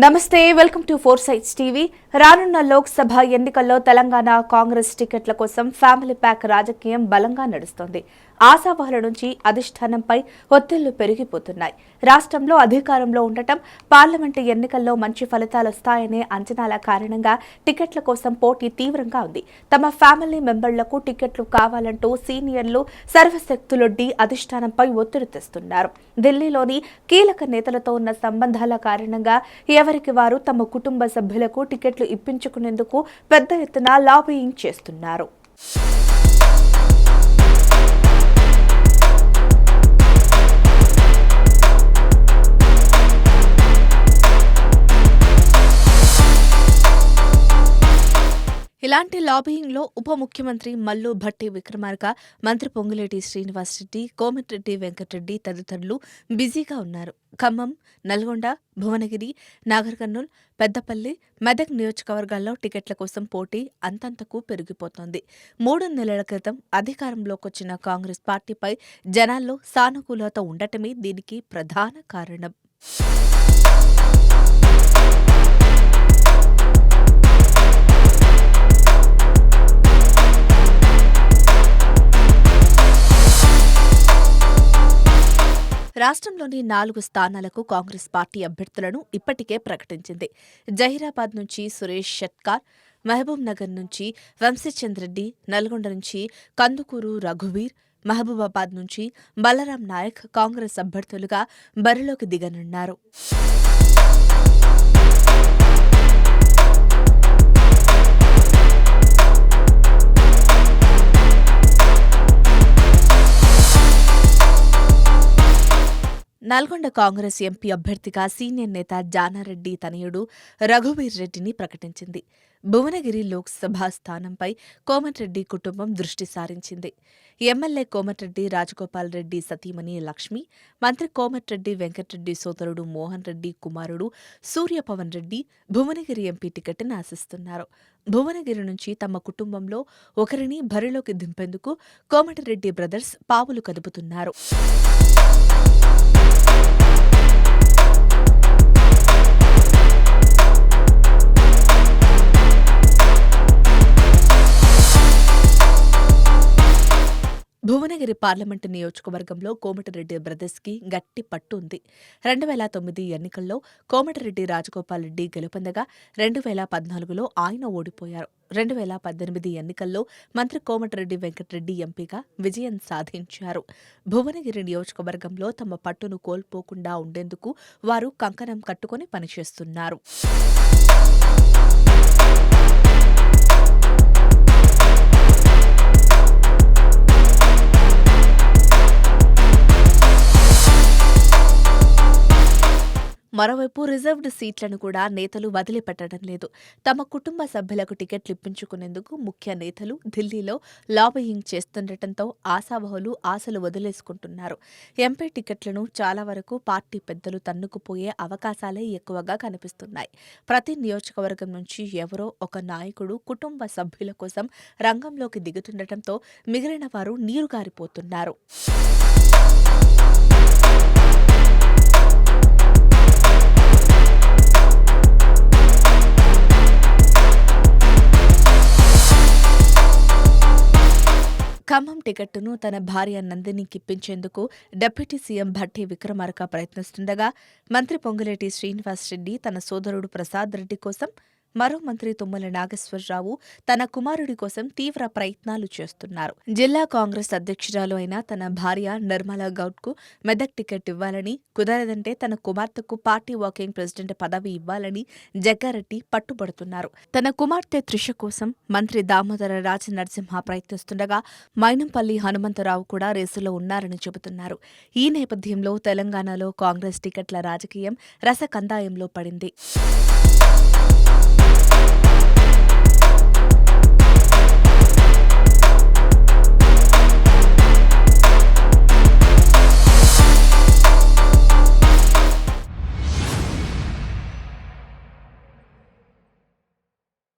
నమస్తే, welcome to four sides TV. రానున్న లోక్సభ ఎన్నికల్లో తెలంగాణ కాంగ్రెస్ టికెట్ల కోసం ఫ్యామిలీ ప్యాక్ రాజకీయం బలంగా నడుస్తోంది. ఆశావాహుల నుంచి అధిష్టానంపై ఒత్తిళ్లు పెరిగిపోతున్నాయి. రాష్ట్రంలో అధికారంలో ఉండటం, పార్లమెంటు ఎన్నికల్లో మంచి ఫలితాలు వస్తాయనే అంచనాల కారణంగా టికెట్ల కోసం పోటీ తీవ్రంగా ఉంది. తమ ఫ్యామిలీ మెంబర్లకు టికెట్లు కావాలంటూ సీనియర్లు సర్వశక్తులొడ్డి అధిష్టానంపై ఒత్తిడి తెస్తున్నారు. ఢిల్లీలోని కీలక నేతలతో ఉన్న సంబంధాల కారణంగా ఎవరికి వారు తమ కుటుంబ సభ్యులకు టికెట్లు ఇప్పించుకునేందుకు పెద్ద ఎత్తున లాబియింగ్ చేస్తున్నారు. ఇలాంటి లాబియింగ్లో ఉప ముఖ్యమంత్రి మల్లు భట్టి విక్రమార్క, మంత్రి పొంగులేటి శ్రీనివాసరెడ్డి, కోమటిరెడ్డి వెంకటరెడ్డి తదితరులు బిజీగా ఉన్నారు. ఖమ్మం, నల్గొండ, భువనగిరి, నాగర్ కర్నూల్, పెద్దపల్లి, మెదక్ నియోజకవర్గాల్లో టికెట్ల కోసం పోటీ అంతంతకు పెరిగిపోతోంది. 3 నెలల క్రితం అధికారంలోకొచ్చిన కాంగ్రెస్ పార్టీపై జనాల్లో సానుకూలత ఉండటమే దీనికి ప్రధాన కారణం. రాష్ట్రంలోని 4 స్థానాలకు కాంగ్రెస్ పార్టీ అభ్యర్థులను ఇప్పటికే ప్రకటించింది. జహీరాబాద్ నుంచి సురేష్ షెట్కార్, మహబూబ్ నగర్ నుంచి వంశీచంద్రెడ్డి, నల్గొండ నుంచి కందుకూరు రఘువీర్, మహబూబాబాద్ నుంచి బలరాం నాయక్ కాంగ్రెస్ అభ్యర్థులుగా బరిలోకి దిగనున్నారు. నల్గొండ కాంగ్రెస్ ఎంపీ అభ్యర్థిగా సీనియర్ నేత జానారెడ్డి తనయుడు రఘువీర్ రెడ్డిని ప్రకటించింది. భువనగిరి లోక్సభ స్థానంపై కోమటిరెడ్డి కుటుంబం దృష్టి సారించింది. ఎమ్మెల్యే కోమటిరెడ్డి రాజగోపాల్ రెడ్డి సతీమణి లక్ష్మి, మంత్రి కోమటిరెడ్డి వెంకటరెడ్డి సోదరుడు మోహన్ రెడ్డి కుమారుడు సూర్యపవన్ రెడ్డి భువనగిరి ఎంపీ టికెట్ను ఆశిస్తున్నారు. భువనగిరి నుంచి తమ కుటుంబంలో ఒకరిని బరిలోకి దింపేందుకు కోమటిరెడ్డి బ్రదర్స్ పావులు కదుపుతున్నారు. భువనగిరి పార్లమెంటు నియోజకవర్గంలో కోమటిరెడ్డి బ్రదర్స్కి గట్టి పట్టు ఉంది. 2009 ఎన్నికల్లో కోమటిరెడ్డి రాజగోపాల్ రెడ్డి గెలుపొందగా 2014లో ఆయన ఓడిపోయారు. 2018 ఎన్నికల్లో మంత్రి కోమటిరెడ్డి వెంకటరెడ్డి ఎంపీగా విజయం సాధించారు. భువనగిరి నియోజకవర్గంలో తమ పట్టును కోల్పోకుండా ఉండేందుకు వారు కంకణం కట్టుకుని పనిచేస్తున్నారు. మరోవైపు రిజర్వ్డ్ సీట్లను కూడా నేతలు వదిలిపెట్టడం లేదు. తమ కుటుంబ సభ్యులకు టికెట్లు ఇప్పించుకునేందుకు ముఖ్య నేతలు ఢిల్లీలో లాబియింగ్ చేస్తుండటంతో ఆశావహులు ఆశలు వదిలేసుకుంటున్నారు. ఎంపీ టికెట్లను చాలా వరకు పార్టీ పెద్దలు తన్నుకుపోయే అవకాశాలే ఎక్కువగా కనిపిస్తున్నాయి. ప్రతి నియోజకవర్గం నుంచి ఎవరో ఒక నాయకుడు కుటుంబ సభ్యుల కోసం రంగంలోకి దిగుతుండటంతో మిగిలిన వారు నీరుగారిపోతున్నారు. ఖమ్మం టికెట్టును తన భార్య నందినికిప్పించేందుకు డిప్యూటీ సీఎం భట్టి విక్రమార్క ప్రయత్నిస్తుండగా, మంత్రి పొంగులేటి శ్రీనివాసరెడ్డి తన సోదరుడు ప్రసాద్ రెడ్డి కోసం, మరో మంత్రి తుమ్మల నాగేశ్వరరావు తన కుమారుడి కోసం తీవ్ర ప్రయత్నాలు చేస్తున్నారు. జిల్లా కాంగ్రెస్ అధ్యక్షురాలు అయిన తన భార్య నిర్మలా గౌడ్కు మెదక్ టికెట్ ఇవ్వాలని, కుదరదంటే తన కుమార్తెకు పార్టీ వర్కింగ్ ప్రెసిడెంట్ పదవి ఇవ్వాలని జగ్గారెడ్డి పట్టుబడుతున్నారు. తన కుమార్తె త్రిష కోసం మంత్రి దామోదర రాజనరసింహ ప్రయత్నిస్తుండగా, మైనంపల్లి హనుమంతరావు కూడా రేసులో ఉన్నారని చెబుతున్నారు. ఈ నేపథ్యంలో తెలంగాణలో కాంగ్రెస్ టికెట్ల రాజకీయం రసకందాయంలో పడింది.